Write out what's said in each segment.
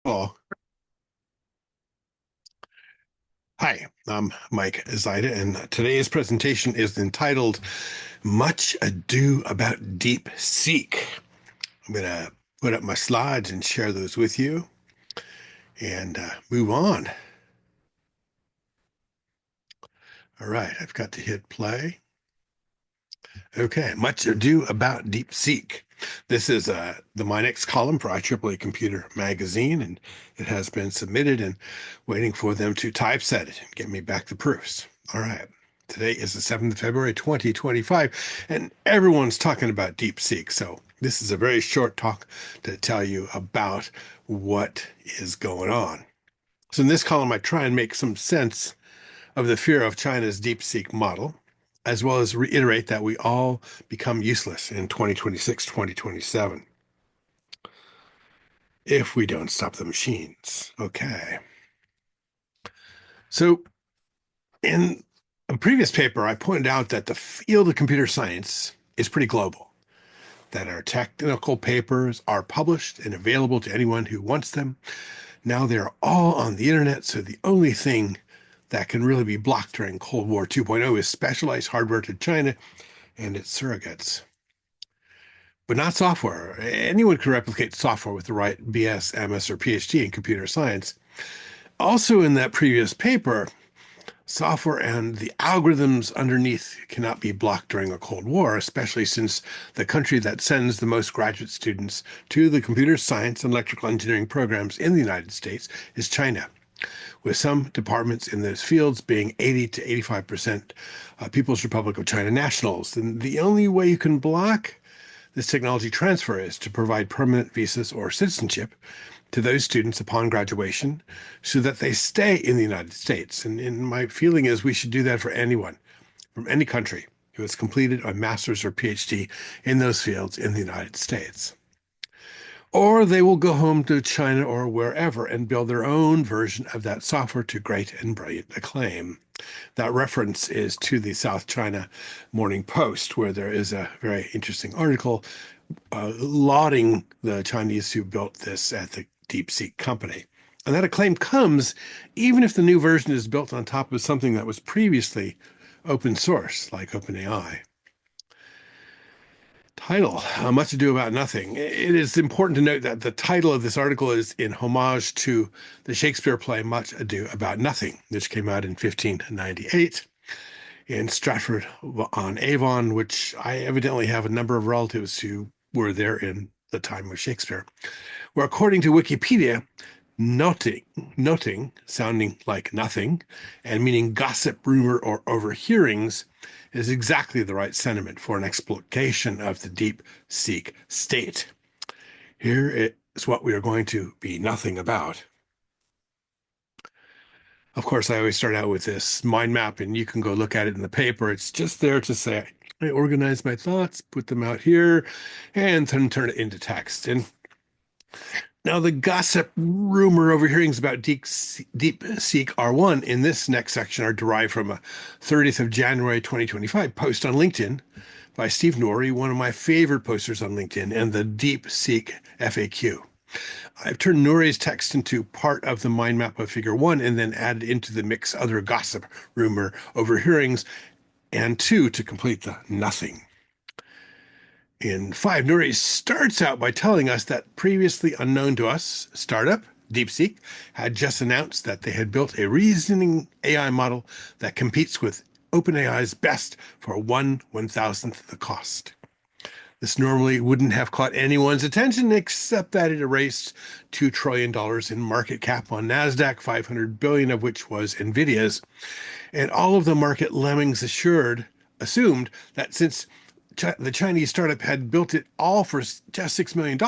Oh, hi, I'm Mike Zyda, and today's presentation is entitled Much Ado About DeepSeek. I'm going to put up my slides and share those with you and move on. All right, I've got to hit play. Okay, Much Ado About DeepSeek. This is the My Next column for IEEE Computer Magazine, and it has been submitted and waiting for them to typeset it and get me back the proofs. All right. Today is the 7th of February, 2025, and everyone's talking about DeepSeek. So this is a very short talk to tell you about what is going on. So in this column, I try and make some sense of the fear of China's DeepSeek model, as well as reiterate that we all become useless in 2026, 2027 if we don't stop the machines. Okay. So in a previous paper, I pointed out that the field of computer science is pretty global, that our technical papers are published and available to anyone who wants them. Now they're all on the internet, so the only thing that can really be blocked during Cold War 2.0 is specialized hardware to China and its surrogates. But not software. Anyone can replicate software with the right BS, MS, or PhD in computer science. Also, in that previous paper, software and the algorithms underneath cannot be blocked during a Cold War, especially since the country that sends the most graduate students to the computer science and electrical engineering programs in the United States is China, with some departments in those fields being 80 to 85% People's Republic of China nationals. And the only way you can block this technology transfer is to provide permanent visas or citizenship to those students upon graduation so that they stay in the United States. And my feeling is we should do that for anyone from any country who has completed a master's or PhD in those fields in the United States. Or they will go home to China or wherever and build their own version of that software to great and brilliant acclaim. That reference is to the South China Morning Post, where there is a very interesting article lauding the Chinese who built this at the DeepSeek company. And that acclaim comes even if the new version is built on top of something that was previously open source, like OpenAI. Title, Much Ado About Nothing. It is important to note that the title of this article is in homage to the Shakespeare play Much Ado About Nothing, which came out in 1598 in Stratford-on-Avon, which I evidently have a number of relatives who were there in the time of Shakespeare, where according to Wikipedia, noting, sounding like nothing, and meaning gossip, rumor, or overhearings, is exactly the right sentiment for an exploitation of the DeepSeek state. Here is what we are going to be nothing about. Of course, I always start out with this mind map, and you can go look at it in the paper. It's just there to say, I organize my thoughts, put them out here, and then turn it into text. And now, the gossip, rumor, overhearings about DeepSeek R1 in this next section are derived from a 30th of January 2025 post on LinkedIn by Steve Norrie, one of my favorite posters on LinkedIn, and the DeepSeek FAQ. I've turned Norrie's text into part of the mind map of Figure 1 and then added into the mix other gossip, rumor, overhearings, and 2 to complete the nothing. In 5, Nuri starts out by telling us that previously unknown to us startup, DeepSeek, had just announced that they had built a reasoning AI model that competes with OpenAI's best for 1/1000th the cost. This normally wouldn't have caught anyone's attention except that it erased $2 trillion in market cap on NASDAQ, 500 billion of which was NVIDIA's. And all of the market lemmings assumed that since the Chinese startup had built it all for just $6 million,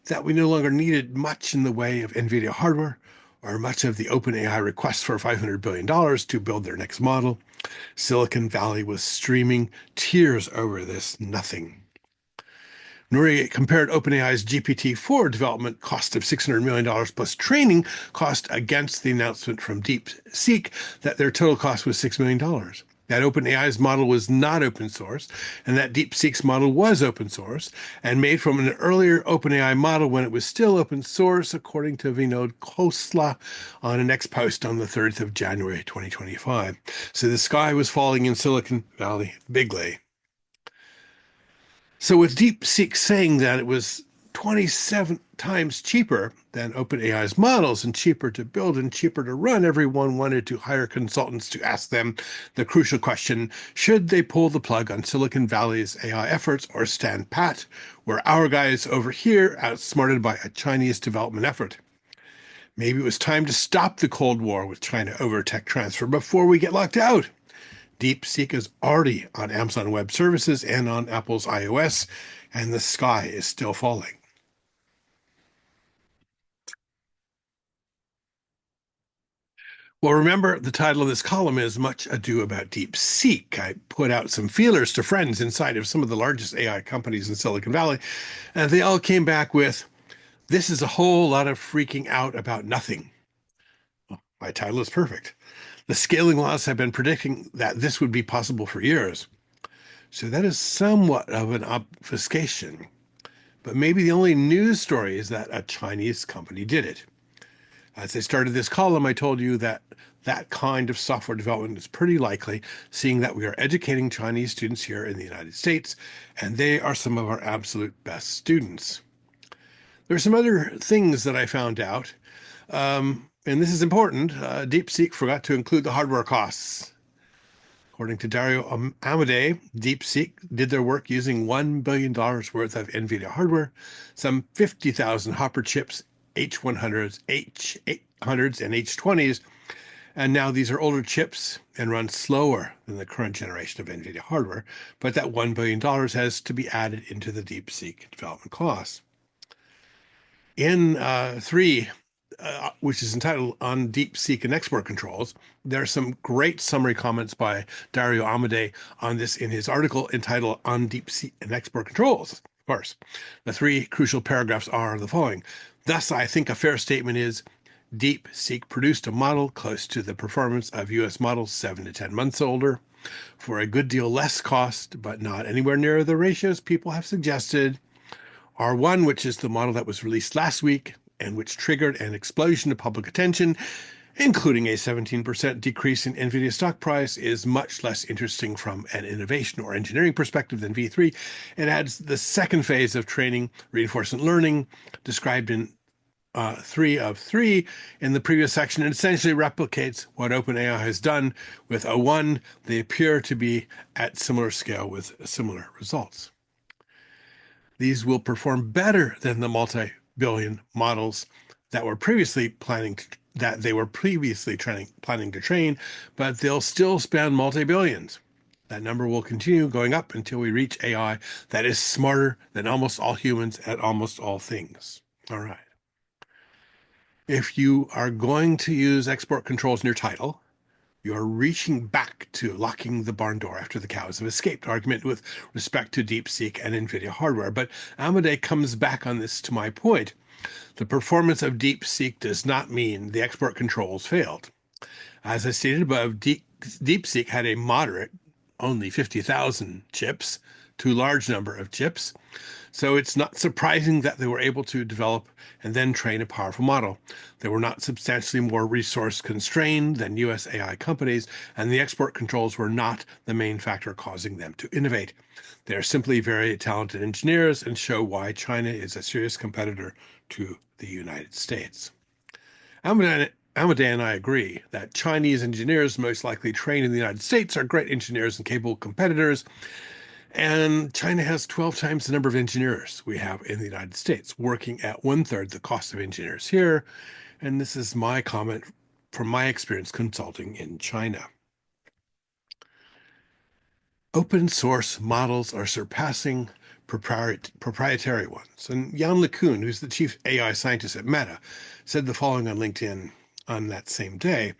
that we no longer needed much in the way of NVIDIA hardware or much of the OpenAI request for $500 billion to build their next model. Silicon Valley was streaming tears over this nothing. Nuri compared OpenAI's GPT-4 development cost of $600 million plus training cost against the announcement from DeepSeek that their total cost was $6 million. that OpenAI's model was not open source, and that DeepSeek's model was open source and made from an earlier OpenAI model when it was still open source, according to Vinod Khosla on an X post on the 3rd of January 2025. So the sky was falling in Silicon Valley bigly. So with DeepSeek saying that it was 27 times cheaper than OpenAI's models and cheaper to build and cheaper to run, everyone wanted to hire consultants to ask them the crucial question, should they pull the plug on Silicon Valley's AI efforts or stand pat, where our guys over here outsmarted by a Chinese development effort? Maybe it was time to stop the Cold War with China over tech transfer before we get locked out. DeepSeek is already on Amazon Web Services and on Apple's iOS, and the sky is still falling. Well, remember, the title of this column is Much Ado About DeepSeek. I put out some feelers to friends inside of some of the largest AI companies in Silicon Valley, and they all came back with, this is a whole lot of freaking out about nothing. Well, my title is perfect. The scaling laws have been predicting that this would be possible for years. So that is somewhat of an obfuscation. But maybe the only news story is that a Chinese company did it. As I started this column, I told you that that kind of software development is pretty likely, seeing that we are educating Chinese students here in the United States, and they are some of our absolute best students. There are some other things that I found out, and this is important. DeepSeek forgot to include the hardware costs. According to Dario Amodei, DeepSeek did their work using $1 billion worth of NVIDIA hardware, some 50,000 Hopper chips, H100s, H800s, and H20s, and now these are older chips and run slower than the current generation of NVIDIA hardware, but that $1 billion has to be added into the DeepSeek development costs. In 3, which is entitled On DeepSeek and Export Controls, there are some great summary comments by Dario Amodei on this in his article entitled On DeepSeek and Export Controls. Of course, the 3 crucial paragraphs are the following. Thus, I think a fair statement is DeepSeek produced a model close to the performance of US models 7 to 10 months older for a good deal less cost, but not anywhere near the ratios people have suggested. R1, which is the model that was released last week and which triggered an explosion of public attention, including a 17% decrease in NVIDIA stock price, is much less interesting from an innovation or engineering perspective than V3. It adds the second phase of training reinforcement learning described in 3 of 3 in the previous section, and essentially replicates what OpenAI has done with O1. They appear to be at similar scale with similar results. These will perform better than the multi-billion models that were previously planning to train, but they'll still spend multi-billions. That number will continue going up until we reach AI that is smarter than almost all humans at almost all things. All right. If you are going to use export controls in your title, you're reaching back to locking the barn door after the cows have escaped argument with respect to DeepSeek and NVIDIA hardware. But Amodei comes back on this to my point. The performance of DeepSeek does not mean the export controls failed. As I stated above, DeepSeek had a moderate, only 50,000 chips, too large number of chips. So it's not surprising that they were able to develop and then train a powerful model. They were not substantially more resource constrained than US AI companies, and the export controls were not the main factor causing them to innovate. They are simply very talented engineers and show why China is a serious competitor to the United States. Amodei and I agree that Chinese engineers most likely trained in the United States are great engineers and capable competitors. And China has 12 times the number of engineers we have in the United States, working at 1/3 the cost of engineers here. And this is my comment from my experience consulting in China. Open source models are surpassing proprietary ones. And Jan LeCun, who's the chief AI scientist at Meta, said the following on LinkedIn on that same day.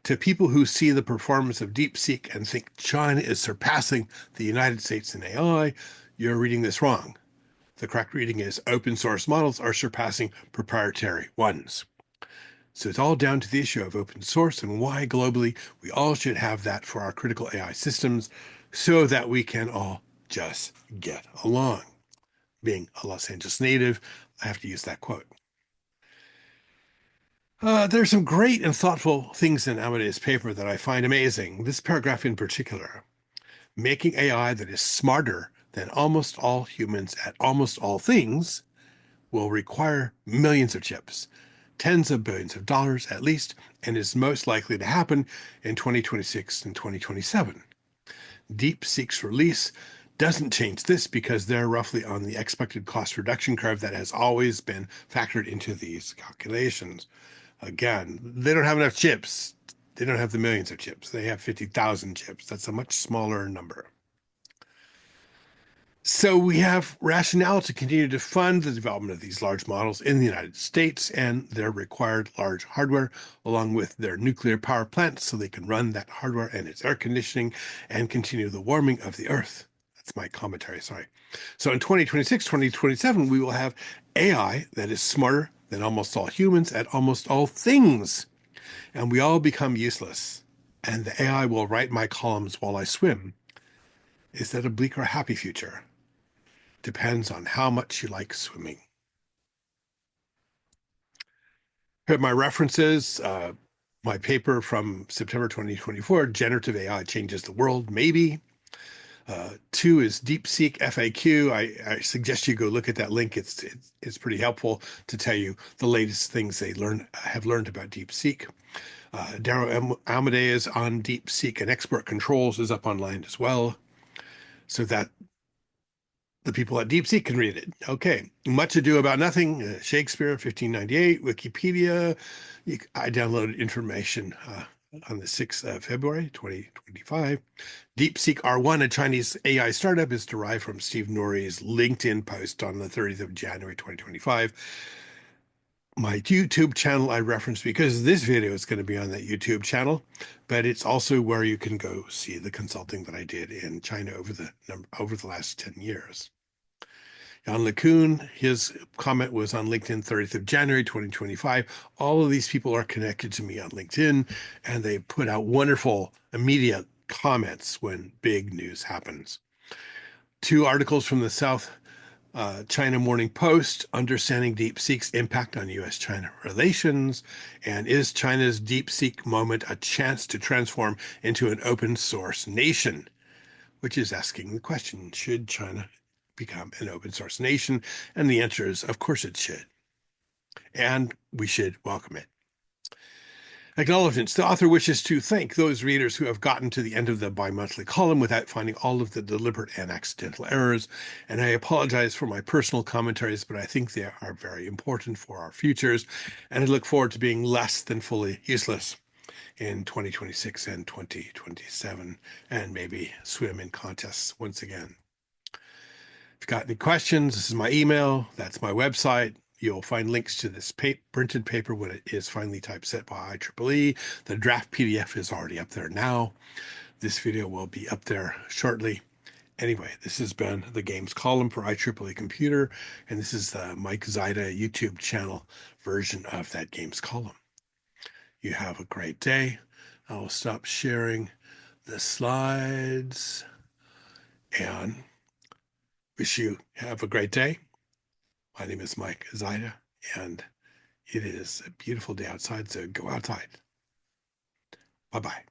To people who see the performance of DeepSeek and think China is surpassing the United States in AI, you're reading this wrong. The correct reading is open source models are surpassing proprietary ones. So it's all down to the issue of open source and why globally we all should have that for our critical AI systems so that we can all just get along. Being a Los Angeles native, I have to use that quote. There's some great and thoughtful things in Amadeus' paper that I find amazing. This paragraph in particular, making AI that is smarter than almost all humans at almost all things will require millions of chips, tens of billions of dollars at least, and is most likely to happen in 2026 and 2027. DeepSeek's release doesn't change this because they're roughly on the expected cost reduction curve that has always been factored into these calculations. Again, they don't have enough chips. They don't have the millions of chips. They have 50,000 chips. That's a much smaller number. So we have rationale to continue to fund the development of these large models in the United States and their required large hardware, along with their nuclear power plants, so they can run that hardware and its air conditioning and continue the warming of the Earth. That's my commentary, sorry. So in 2026, 2027, we will have AI that is smarter than almost all humans at almost all things. And we all become useless. And the AI will write my columns while I swim. Is that a bleak or happy future? Depends on how much you like swimming. Here are my references. My paper from September 2024, Generative AI Changes the World, maybe. 2 is DeepSeek FAQ. I suggest you go look at that link. It's pretty helpful to tell you the latest things they have learned about DeepSeek. Darrow Amadeus on DeepSeek and export controls is up online as well, so that the people at DeepSeek can read it. Okay. Much Ado About Nothing, Shakespeare, 1598, Wikipedia. I downloaded information on the 6th of February, 2025. DeepSeek R1, a Chinese AI startup, is derived from Steve Norrie's LinkedIn post on the 30th of January, 2025. My YouTube channel I referenced because this video is going to be on that YouTube channel, but it's also where you can go see the consulting that I did in China over the last 10 years. Jan LeCun, his comment was on LinkedIn 30th of January 2025. All of these people are connected to me on LinkedIn, and they put out wonderful immediate comments when big news happens. 2 articles from the South China Morning Post, Understanding DeepSeek's Impact on U.S.-China Relations, and Is China's DeepSeek Moment a Chance to Transform into an Open Source Nation? Which is asking the question, should China become an open source nation? And the answer is, of course it should. And we should welcome it. Acknowledgements. The author wishes to thank those readers who have gotten to the end of the bi-monthly column without finding all of the deliberate and accidental errors. And I apologize for my personal commentaries, but I think they are very important for our futures. And I look forward to being less than fully useless in 2026 and 2027, and maybe swim in contests once again. If you've got any questions, this is my email. That's my website. You'll find links to this printed paper when it is finally typeset by IEEE. The draft PDF is already up there now. This video will be up there shortly. Anyway, this has been the Games column for IEEE Computer, and this is the Mike Zyda YouTube channel version of that Games column. You have a great day. I will stop sharing the slides and wish you have a great day. My name is Mike Zyda, and it is a beautiful day outside, so go outside. Bye-bye.